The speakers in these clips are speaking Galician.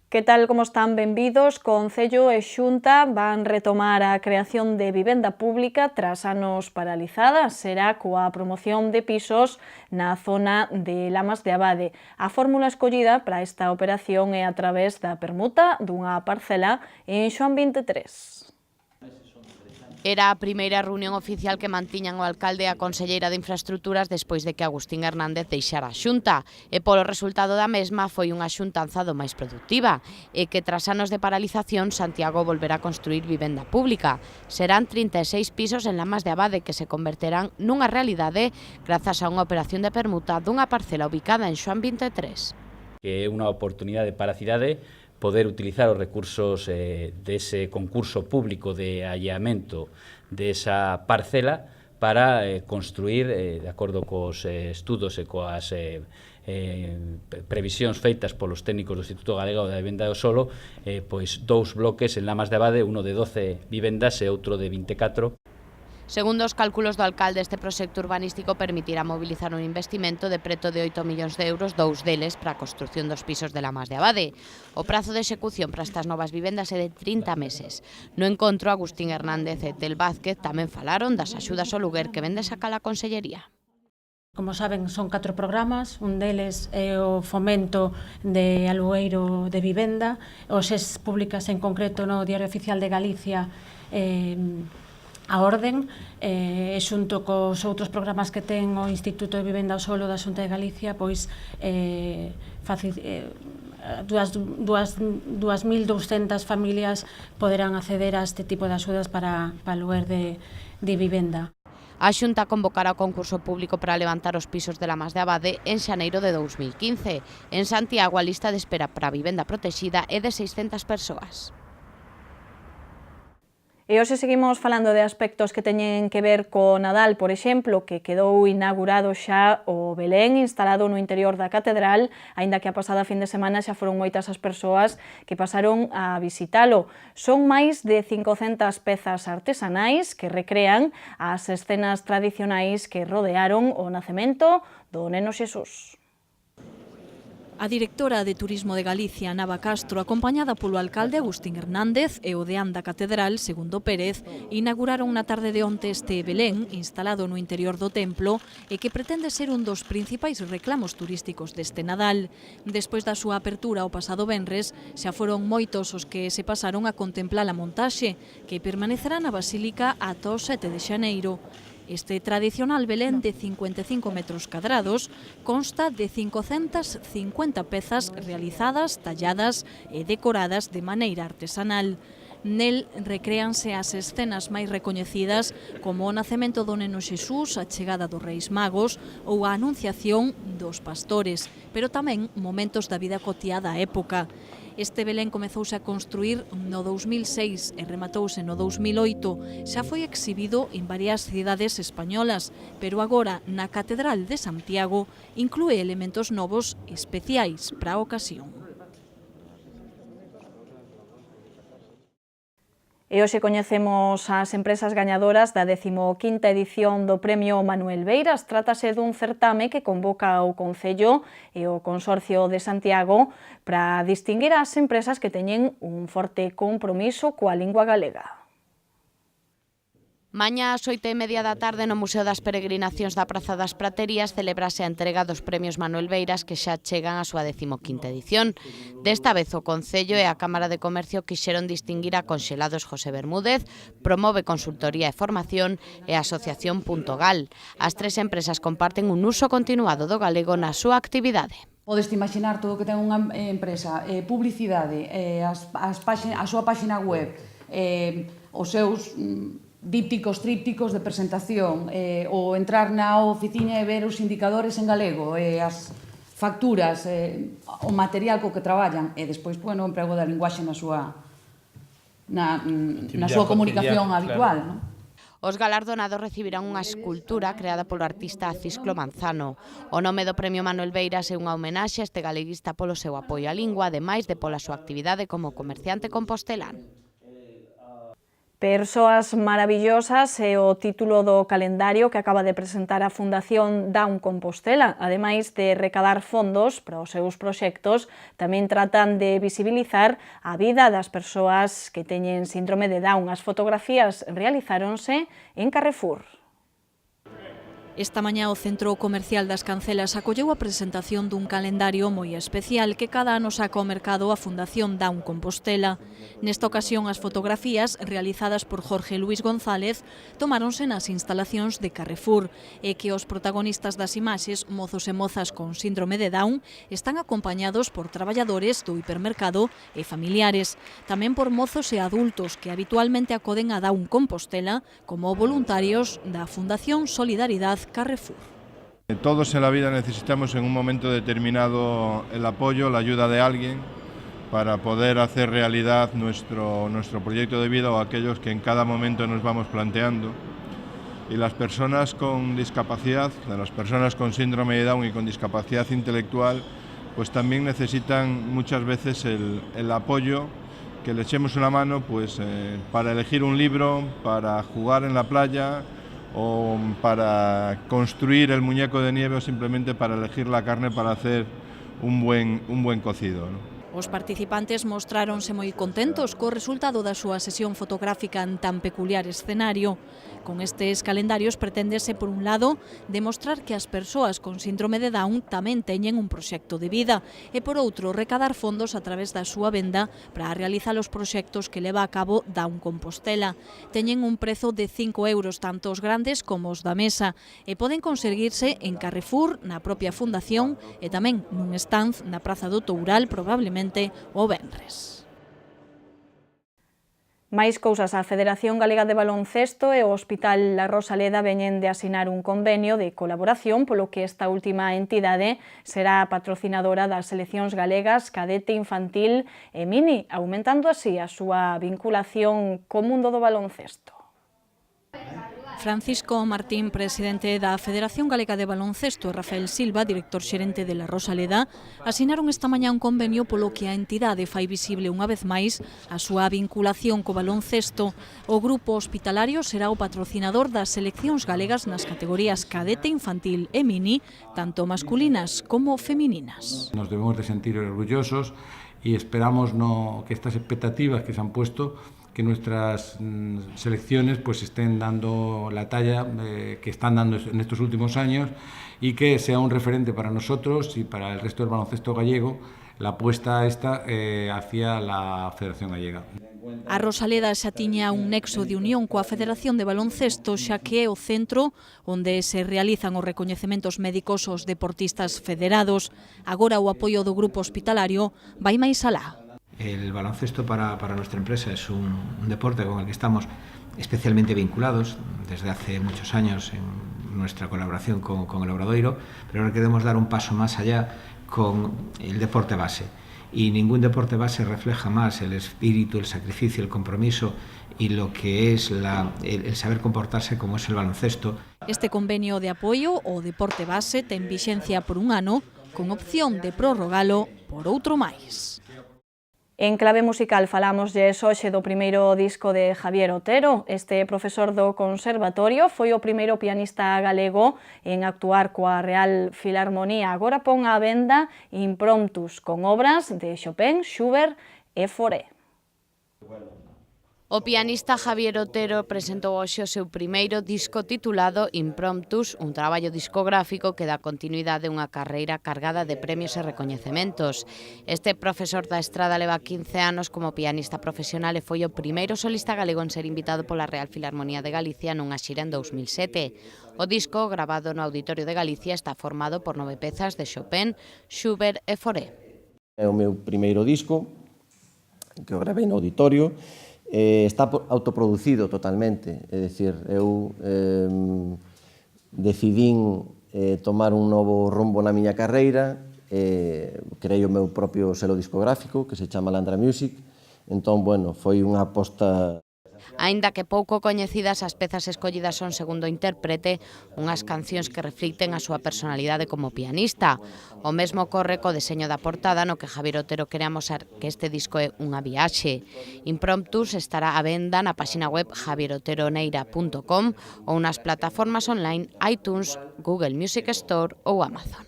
Que tal como están? Benvidos. Concello e Xunta van retomar a creación de vivenda pública tras anos paralizadas. Será coa promoción de pisos na zona de Lamas de Abade. A fórmula escollida para esta operación é a través da permuta dunha parcela en Xoán 23. Era a primeira reunión oficial que mantiñan o alcalde e a conselleira de Infraestructuras despois de que Agustín Hernández deixara a Xunta. E polo resultado da mesma foi unha xuntanza do máis productiva e que tras anos de paralización Santiago volverá a construir vivenda pública. Serán 36 pisos en Lamas de Abade que se converterán nunha realidade grazas a unha operación de permuta dunha parcela ubicada en Xoán 23. Que é unha oportunidade para a cidade poder utilizar os recursos dese concurso público de alleamento desa parcela para construir, de acordo cos estudos e coas previsións feitas polos técnicos do Instituto Galego da Vivenda do Solo, pois 2 bloques en Lamas de Abade, uno de 12 vivendas e outro de 24. Segundo os cálculos do alcalde, este proxecto urbanístico permitirá mobilizar un investimento de preto de 8 millóns de euros, 2 deles para a construción dos pisos de Lamas de Abade. O prazo de execución para estas novas vivendas é de 30 meses. No encontro, Agustín Hernández e Tel Vázquez tamén falaron das axudas ao luguer que vende sacar a Consellería. Como saben, son 4 programas, un deles é o fomento de alugueiro de vivenda, os SES públicas en concreto no Diario Oficial de Galicia, a orden, xunto cos outros programas que ten o Instituto de Vivenda ao Solo da Xunta de Galicia, pois 2.200 familias poderán acceder a este tipo de axudas para aluguer de vivenda. A Xunta convocará o concurso público para levantar os pisos de Lamas de Abade en xaneiro de 2015. En Santiago, a lista de espera para a vivenda protexida é de 600 persoas. E hoxe seguimos falando de aspectos que teñen que ver co Nadal, por exemplo, que quedou inaugurado xa o Belén instalado no interior da catedral, aínda que a pasada fin de semana xa foron moitas as persoas que pasaron a visitalo. Son máis de 500 pezas artesanais que recrean as escenas tradicionais que rodearon o nacemento do Neno Xesús. A directora de Turismo de Galicia, Nava Castro, acompañada polo alcalde Agustín Hernández e o deán da Catedral, Segundo Pérez, inauguraron na tarde de onte este Belén, instalado no interior do templo, e que pretende ser un dos principais reclamos turísticos deste Nadal. Despois da súa apertura o pasado venres, xa foron moitos os que se pasaron a contemplar a montaxe, que permanecerá na Basílica ata o 7 de xaneiro. Este tradicional Belén de 55 metros cadrados consta de 550 pezas realizadas, talladas e decoradas de maneira artesanal. Nel recréanse as escenas máis recoñecidas como o nacemento do Neno Xesús, a chegada dos Reis Magos ou a anunciación dos pastores, pero tamén momentos da vida cotiá da época. Este Belén comezouse a construir no 2006 e rematouse no 2008. Xa foi exhibido en varias cidades españolas, pero agora na Catedral de Santiago inclúe elementos novos especiais para a ocasión. E hoxe coñecemos as empresas gañadoras da 15ª edición do Premio Manuel Beiras. Trátase dun certame que convoca o Concello e o Consorcio de Santiago para distinguir as empresas que teñen un forte compromiso coa lingua galega. Mañá ás 8:30 da tarde no Museo das Peregrinacións da Praza das Praterías celebrase a entrega dos Premios Manuel Beiras que xa chegan á súa 15ª edición. Desta vez o Concello e a Cámara de Comercio quixeron distinguir a Conxelados José Bermúdez, Promove Consultoría e Formación e a Asociación Gal. As 3 empresas comparten un uso continuado do galego na súa actividade. Podes imaginar todo o que ten unha empresa, publicidade, a súa páxina web, os seus dípticos, trípticos de presentación, ou entrar na oficina e ver os indicadores en galego, as facturas, o material co que traballan, e despois, o emprego da linguaxe na súa comunicación habitual, non? Os galardonados recibirán unha escultura creada polo artista Cisclo Manzano. O nome do Premio Manuel Beiras é unha homenaxe a este galeguista polo seu apoio á lingua, ademais de pola súa actividade como comerciante compostelán. Persoas maravillosas é o título do calendario que acaba de presentar a Fundación Down Compostela. Ademais de recadar fondos para os seus proxectos, tamén tratan de visibilizar a vida das persoas que teñen síndrome de Down. As fotografías realizáronse en Carrefour. Esta mañá o Centro Comercial das Cancelas acolleu a presentación dun calendario moi especial que cada ano saca ao mercado a Fundación Down Compostela. Nesta ocasión, as fotografías realizadas por Jorge Luis González tomáronse nas instalacións de Carrefour e que os protagonistas das imaxes, mozos e mozas con síndrome de Down, están acompañados por traballadores do hipermercado e familiares, tamén por mozos e adultos que habitualmente acoden a Down Compostela como voluntarios da Fundación Solidaridad Carrefour. Todos en la vida necesitamos en un momento determinado el apoyo, la ayuda de alguien para poder hacer realidad nuestro proyecto de vida o aquellos que en cada momento nos vamos planteando. Y las personas con discapacidad, las personas con síndrome de Down y con discapacidad intelectual, pues también necesitan muchas veces el apoyo, que le echemos una mano pues, para elegir un libro, para jugar en la playa, o para construir el muñeco de nieve o simplemente para elegir la carne para hacer un buen cocido, ¿no? Os participantes mostráronse moi contentos co resultado da súa sesión fotográfica en tan peculiar escenario. Con estes calendarios preténdese, por un lado, demostrar que as persoas con síndrome de Down tamén teñen un proxecto de vida e, por outro, recadar fondos a través da súa venda para realizar os proxectos que leva a cabo Down Compostela. Teñen un prezo de 5 euros tanto os grandes como os da mesa e poden conseguirse en Carrefour, na propia fundación e tamén nun stand na Praza do Toural, probablemente o venres. Máis cousas, a Federación Galega de Baloncesto e o Hospital La Rosaleda veñen de asinar un convenio de colaboración, polo que esta última entidade será a patrocinadora das seleccións galegas cadete, infantil e mini, aumentando así a súa vinculación co mundo do baloncesto. Francisco Martín, presidente da Federación Galega de Baloncesto, e Rafael Silva, director xerente de La Rosaleda, asinaron esta mañá un convenio polo que a entidade fai visible unha vez máis a súa vinculación co baloncesto. O grupo hospitalario será o patrocinador das seleccións galegas nas categorías cadete, infantil e mini, tanto masculinas como femininas. Nos debemos de sentir orgullosos y esperamos que estas expectativas que se han puesto, que nuestras selecciones pues estén dando la talla que están dando en estos últimos años y que sea un referente para nosotros y para el resto del baloncesto gallego la apuesta esta hacia la Federación Gallega. A Rosaleda xa tiña un nexo de unión coa Federación de Baloncesto, xa que é o centro onde se realizan os recoñecementos médicos aos deportistas federados. Agora o apoio do grupo hospitalario vai máis alá. El baloncesto para nuestra empresa es un deporte con el que estamos especialmente vinculados desde hace muchos años en nuestra colaboración con el Obradoiro, pero ahora queremos dar un paso más allá con el deporte base. Y ningún deporte base refleja más el espíritu, el sacrificio, el compromiso y lo que es el saber comportarse como es el baloncesto. Este convenio de apoio ao deporte base ten vixencia por un ano, con opción de prorrogalo por outro máis. En clave musical falámoslle hoxe do primeiro disco de Javier Otero. Este profesor do Conservatorio foi o primeiro pianista galego en actuar coa Real Filarmonía. Agora pon á venda Impromptus con obras de Chopin, Schubert e Fauré. O pianista Javier Otero presentou hoxe o seu primeiro disco titulado Impromptus, un traballo discográfico que dá continuidade a unha carreira cargada de premios e recoñecementos. Este profesor da estrada leva 15 anos como pianista profesional e foi o primeiro solista galego en ser invitado pola Real Filarmonía de Galicia nunha xira en 2007. O disco, grabado no Auditorio de Galicia, está formado por 9 pezas de Chopin, Schubert e Fauré. É o meu primeiro disco, que o gravei no Auditorio. Está autoproducido totalmente, é dicir, eu decidín tomar un novo rumbo na miña carreira, creei o meu propio selo discográfico que se chama Landra Music, entón, bueno, foi unha aposta. Aínda que pouco coñecidas, as pezas escollidas son, segundo o intérprete, unhas cancións que reflicten a súa personalidade como pianista. O mesmo ocorre co deseño da portada, no que Javier Otero quere amosar que este disco é unha viaxe. Impromptus estará á venda na páxina web javieroteroneira.com ou nas plataformas online iTunes, Google Music Store ou Amazon.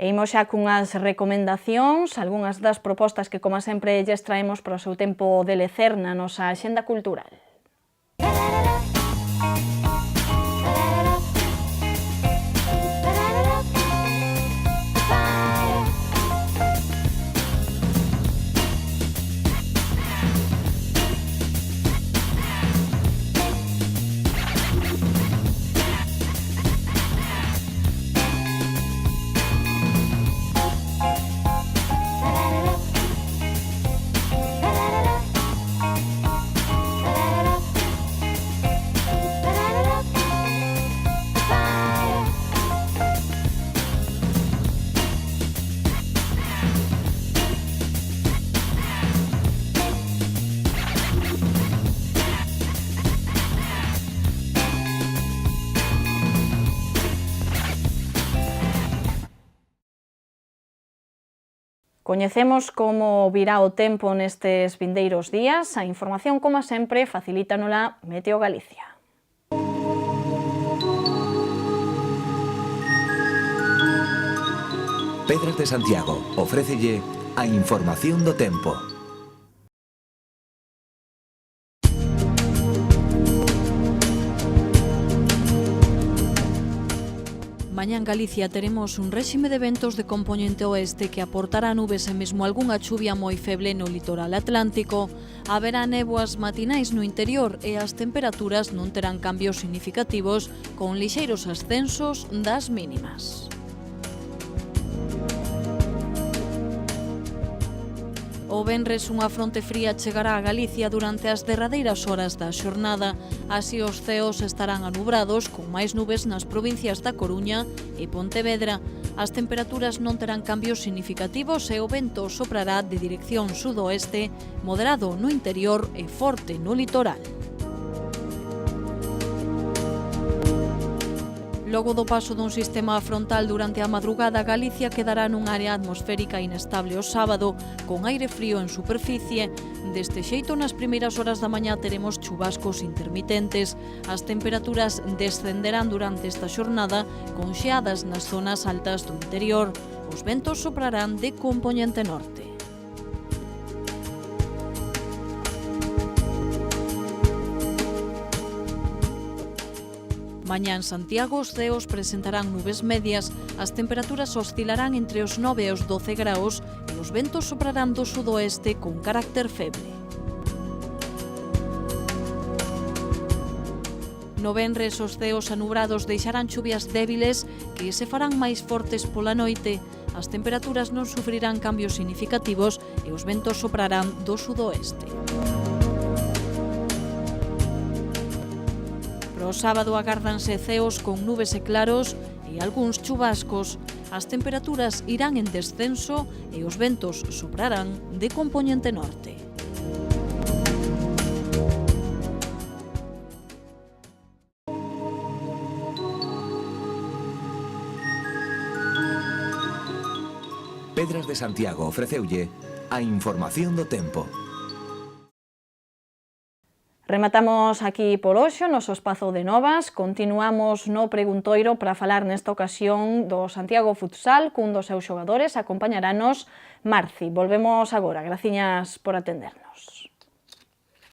E imos xa cunhas recomendacións, algunhas das propostas que, como sempre, lles traemos para o seu tempo de lecer na nosa axenda cultural. Coñecemos como virá o tempo nestes vindeiros días. A información, como sempre, facilítanosla Meteo Galicia. Pedras de Santiago ofrécelle a información do tempo. Mañá en Galicia teremos un réxime de ventos de compoñente oeste que aportará nubes e mesmo algunha chuvia moi feble no litoral atlántico. Haberá néboas matinais no interior e as temperaturas non terán cambios significativos, con lixeiros ascensos das mínimas. O venres unha fronte fría chegará a Galicia durante as derradeiras horas da xornada. Así os ceos estarán anubrados, con máis nubes nas provincias da Coruña e Pontevedra. As temperaturas non terán cambios significativos e o vento soprará de dirección sudoeste, moderado no interior e forte no litoral. Logo do paso dun sistema frontal durante a madrugada, Galicia quedará nunha área atmosférica inestable o sábado, con aire frío en superficie. Deste xeito, nas primeiras horas da mañá teremos chubascos intermitentes. As temperaturas descenderán durante esta xornada, con xeadas nas zonas altas do interior. Os ventos soprarán de compoñente norte. Mañá en Santiago os ceos presentarán nubes medias, as temperaturas oscilarán entre os 9 e os 12 graus e os ventos soprarán do sudoeste con carácter feble. No venres os ceos anubrados deixarán chuvias débiles que se farán máis fortes pola noite. As temperaturas non sufrirán cambios significativos e os ventos soprarán do sudoeste. Pro sábado agárdanse ceos con nubes e claros e algúns chubascos. As temperaturas irán en descenso e os ventos soprarán de compoñente norte. Pedras de Santiago ofreceulle a información do tempo. Rematamos aquí por hoxe o noso espazo de novas. Continuamos no preguntoiro para falar nesta ocasión do Santiago Futsal, cun dos seus xogadores. Acompañaranos Marci. Volvemos agora. Graciñas por atendernos.